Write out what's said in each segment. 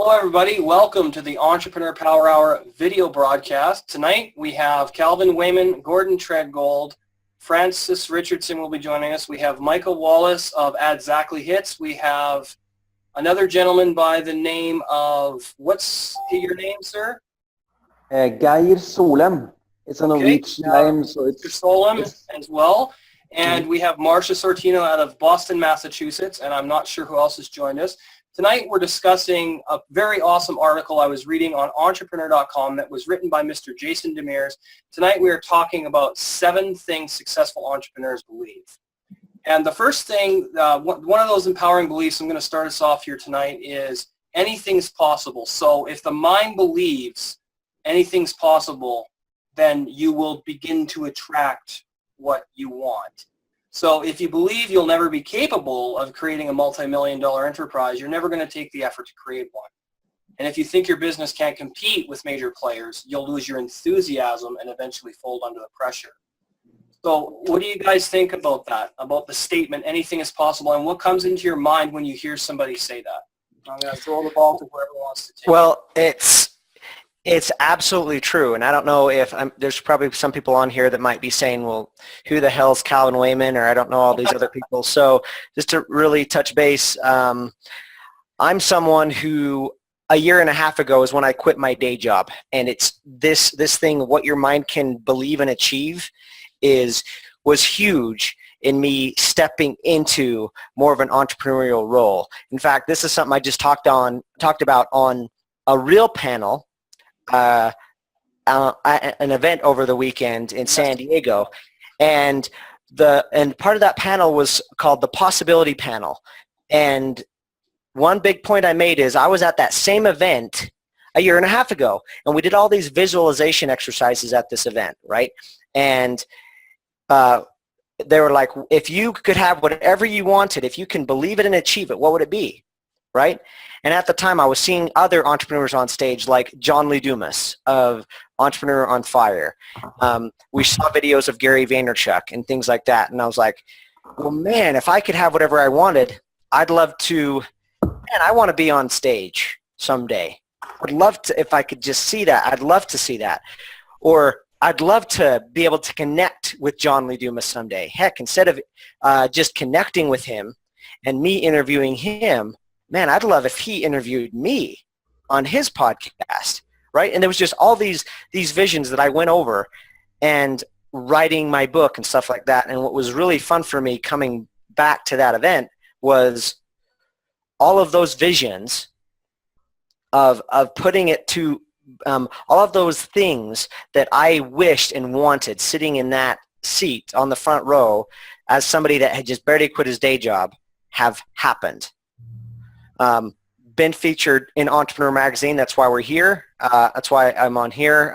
Hello everybody, welcome to the Entrepreneur Power Hour video broadcast. Tonight we have Calvin Wayman, Gordon Treadgold, Francis Richardson will be joining us. We have Michael Wallace of Exactly Hits. We have another gentleman by the name of, what's your name, sir? Geir Solem. It's a Norwegian name, so it's Solem as well. And we have Marcia Sortino out of Boston, Massachusetts, and I'm not sure who else has joined us. Tonight we're discussing a very awesome article I was reading on Entrepreneur.com that was written by Mr. Jason Demers. Tonight we are talking about 7 things successful entrepreneurs believe. And the first thing, one of those empowering beliefs I'm going to start us off here tonight is anything's possible. So if the mind believes anything's possible, then you will begin to attract what you want. So if you believe you'll never be capable of creating a multi-million-dollar enterprise, you're never going to take the effort to create one. And if you think your business can't compete with major players, you'll lose your enthusiasm and eventually fold under the pressure. So what do you guys think about that, about the statement, anything is possible, and what comes into your mind when you hear somebody say that? I'm going to throw the ball to whoever wants to take it. Well, it's absolutely true, and I don't know if there's probably some people on here that might be saying, well, who the hell's Calvin Wayman, or I don't know all these other people. So just to really touch base, I'm someone who a year and a half ago is when I quit my day job, and it's this thing, what your mind can believe and achieve was huge in me stepping into more of an entrepreneurial role. In fact, this is something I just talked about on a real panel, an event over the weekend in San Diego, and part of that panel was called the Possibility Panel. And one big point I made is I was at that same event a year and a half ago, and we did all these visualization exercises at this event, right? And they were like, if you could have whatever you wanted, if you can believe it and achieve it, what would it be, right? And at the time, I was seeing other entrepreneurs on stage like John Lee Dumas of Entrepreneur on Fire. We saw videos of Gary Vaynerchuk and things like that. And I was like, well, man, if I could have whatever I wanted, I'd love to, man, I want to be on stage someday. I'd love to, if I could just see that, I'd love to see that. Or I'd love to be able to connect with John Lee Dumas someday. Heck, instead of just connecting with him and me interviewing him, man, I'd love if he interviewed me on his podcast, right? And there was just all these visions that I went over and writing my book and stuff like that. And what was really fun for me coming back to that event was all of those visions of putting it to all of those things that I wished and wanted sitting in that seat on the front row as somebody that had just barely quit his day job have happened. Been featured in Entrepreneur Magazine. That's why we're here. That's why I'm on here.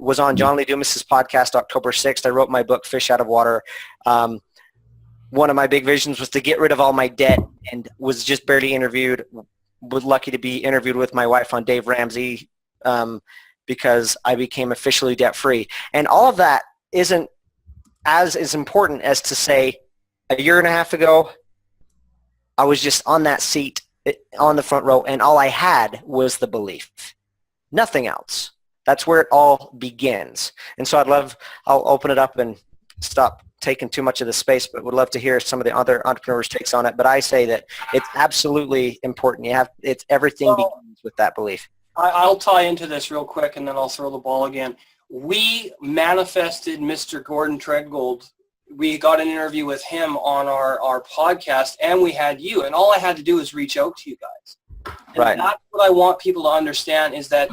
Was on John Lee Dumas's podcast October 6th. I wrote my book, Fish Out of Water. One of my big visions was to get rid of all my debt, and was just barely interviewed. Was lucky to be interviewed with my wife on Dave Ramsey because I became officially debt-free. And all of that isn't as important as to say a year and a half ago, I was just on that seat on the front row, and all I had was the belief. Nothing else. That's where it all begins. And so I'll open it up and stop taking too much of the space, but would love to hear some of the other entrepreneurs' takes on it. But I say that it's absolutely important. Everything begins with that belief. I'll tie into this real quick, and then I'll throw the ball again. We manifested Mr. Gordon Treadgold. We got an interview with him on our podcast, and we had you. And all I had to do was reach out to you guys. And right. That's what I want people to understand, is that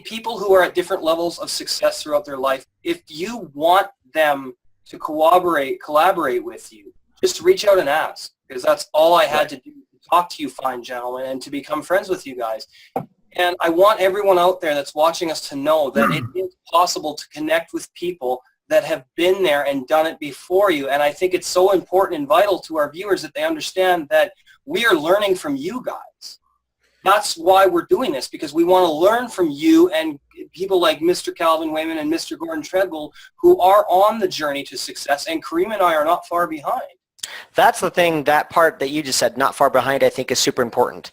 people who are at different levels of success throughout their life, if you want them to collaborate with you, just reach out and ask, because that's all I had to do to talk to you fine gentlemen and to become friends with you guys. And I want everyone out there that's watching us to know that it is possible to connect with people that have been there and done it before you. And I think it's so important and vital to our viewers that they understand that we are learning from you guys. That's why we're doing this, because we want to learn from you and people like Mr. Calvin Wayman and Mr. Gordon Treadgold, who are on the journey to success, and Kareem and I are not far behind. That's the thing, that part that you just said, not far behind, I think is super important.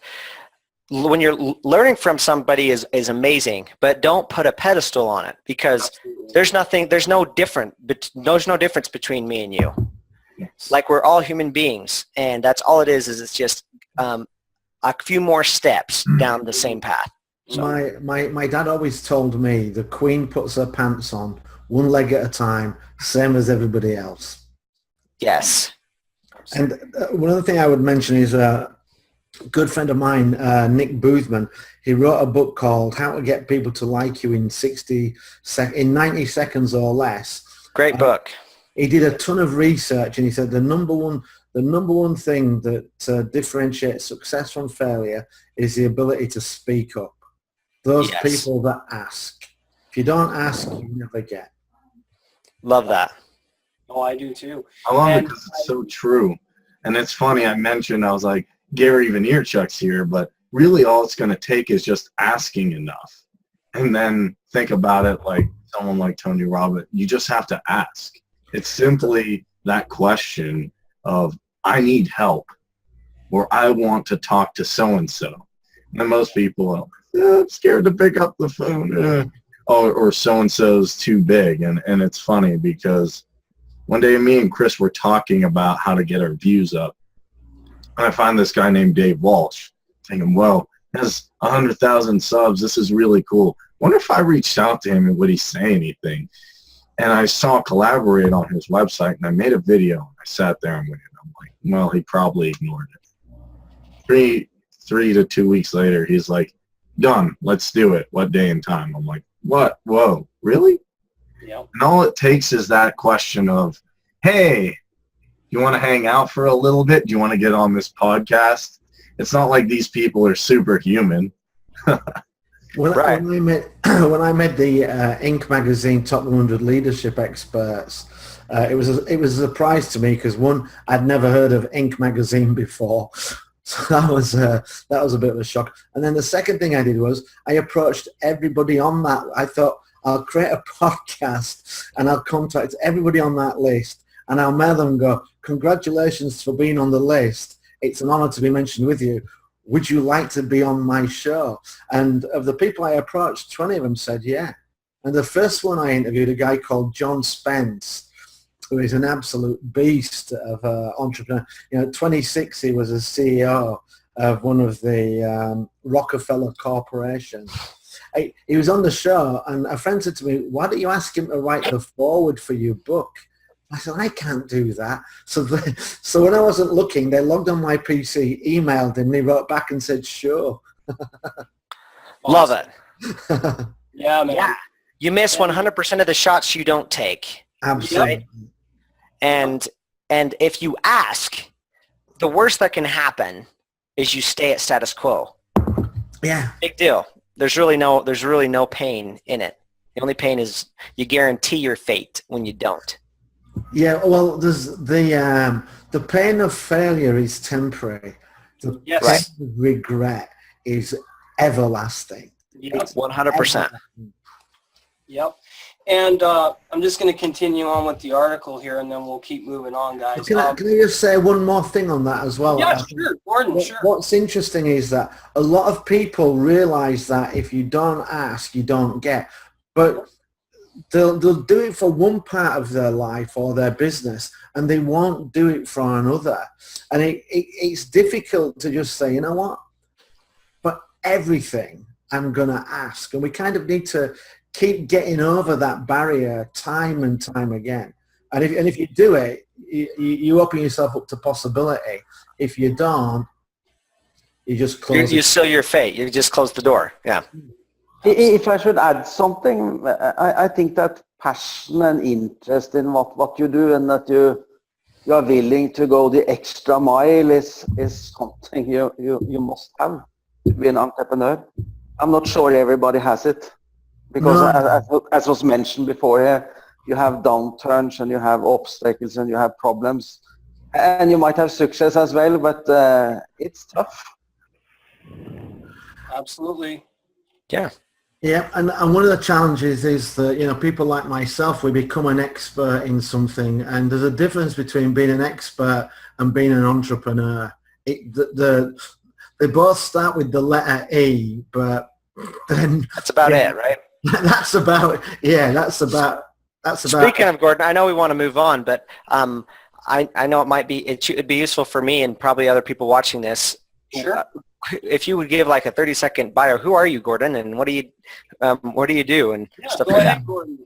when you're learning from somebody is amazing, but don't put a pedestal on it, because Absolutely. there's no difference between me and you. Like, we're all human beings, and that's all it is it's just a few more steps down the same path. So. My dad always told me the queen puts her pants on one leg at a time, same as everybody else. Yes. And one other thing I would mention is a good friend of mine, Nick Boothman. He wrote a book called How to Get People to Like You in 90 seconds or less. Great book. He did a ton of research, and he said the number one thing that differentiates success from failure is the ability to speak up. Those Yes. people that ask. If you don't ask, you never get. Love that. Oh, I do too. I love it And because it's so true. And it's funny, I was like, Gary Vaynerchuk's here, but really all it's going to take is just asking enough. And then think about it like someone like Tony Robbins. You just have to ask. It's simply that question of, I need help, or I want to talk to so-and-so. And most people are, I'm scared to pick up the phone. Or so-and-so's too big. And it's funny because one day me and Chris were talking about how to get our views up. And I find this guy named Dave Walsh, thinking, well, he has 100,000 subs. This is really cool. Wonder if I reached out to him and would he say anything? And I saw Collaborate on his website, and I made a video. I sat there and waited. I'm like, well, he probably ignored it. Three to 2 weeks later, he's like, done. Let's do it. What day and time? I'm like, what? Whoa, really? Yep. And all it takes is that question of, hey, you want to hang out for a little bit? Do you want to get on this podcast? It's not like these people are superhuman. When I made the Inc. magazine Top 100 Leadership Experts, it was a surprise to me because, one, I'd never heard of Inc. magazine before, so that was a bit of a shock. And then the second thing I did was I approached everybody on that. I thought, I'll create a podcast and I'll contact everybody on that list and I'll mail them and go, congratulations for being on the list. It's an honor to be mentioned with you. Would you like to be on my show? And of the people I approached, 20 of them said, yeah. And the first one I interviewed, a guy called John Spence, who is an absolute beast of entrepreneur. 26, he was a CEO of one of the Rockefeller corporations. He was on the show, and a friend said to me, why don't you ask him to write the foreword for your book? I said, I can't do that. So when I wasn't looking, they logged on my PC, emailed him, and he wrote back and said, sure. Love it. Yeah, man. Yeah. You miss 100% of the shots you don't take. Absolutely. Right? And if you ask, the worst that can happen is you stay at status quo. Yeah. Big deal. There's really no pain in it. The only pain is you guarantee your fate when you don't. Yeah, well, there's the pain of failure is temporary. The Yes. pain of regret is everlasting. Yep. 100%. Yep. And I'm just going to continue on with the article here, and then we'll keep moving on, guys. Can I just say one more thing on that as well? Yeah, sure, Gordon, sure. What's interesting is that a lot of people realize that if you don't ask, you don't get. But they'll do it for one part of their life or their business, and they won't do it for another. And it's difficult to just say, you know what, for everything I'm going to ask. And we kind of need to keep getting over that barrier time and time again. And if you do it, you open yourself up to possibility. If you don't, you just close You seal your fate. You just close the door. Yeah. If I should add something, I think that passion and interest in what you do and that you are willing to go the extra mile is something you must have to be an entrepreneur. I'm not sure everybody has it because as was mentioned before here, you have downturns and you have obstacles and you have problems and you might have success as well, but it's tough. Absolutely. Yeah. Yeah, and one of the challenges is that, people like myself, we become an expert in something, and there's a difference between being an expert and being an entrepreneur. The They both start with the letter E, but then That's about it, right? that's about Speaking of Gordon, I know we want to move on, but I know it'd be useful for me and probably other people watching this. Sure. If you would give like a 30-second bio, who are you, Gordon, and what do you do and Yeah, stuff go like ahead, that? Gordon.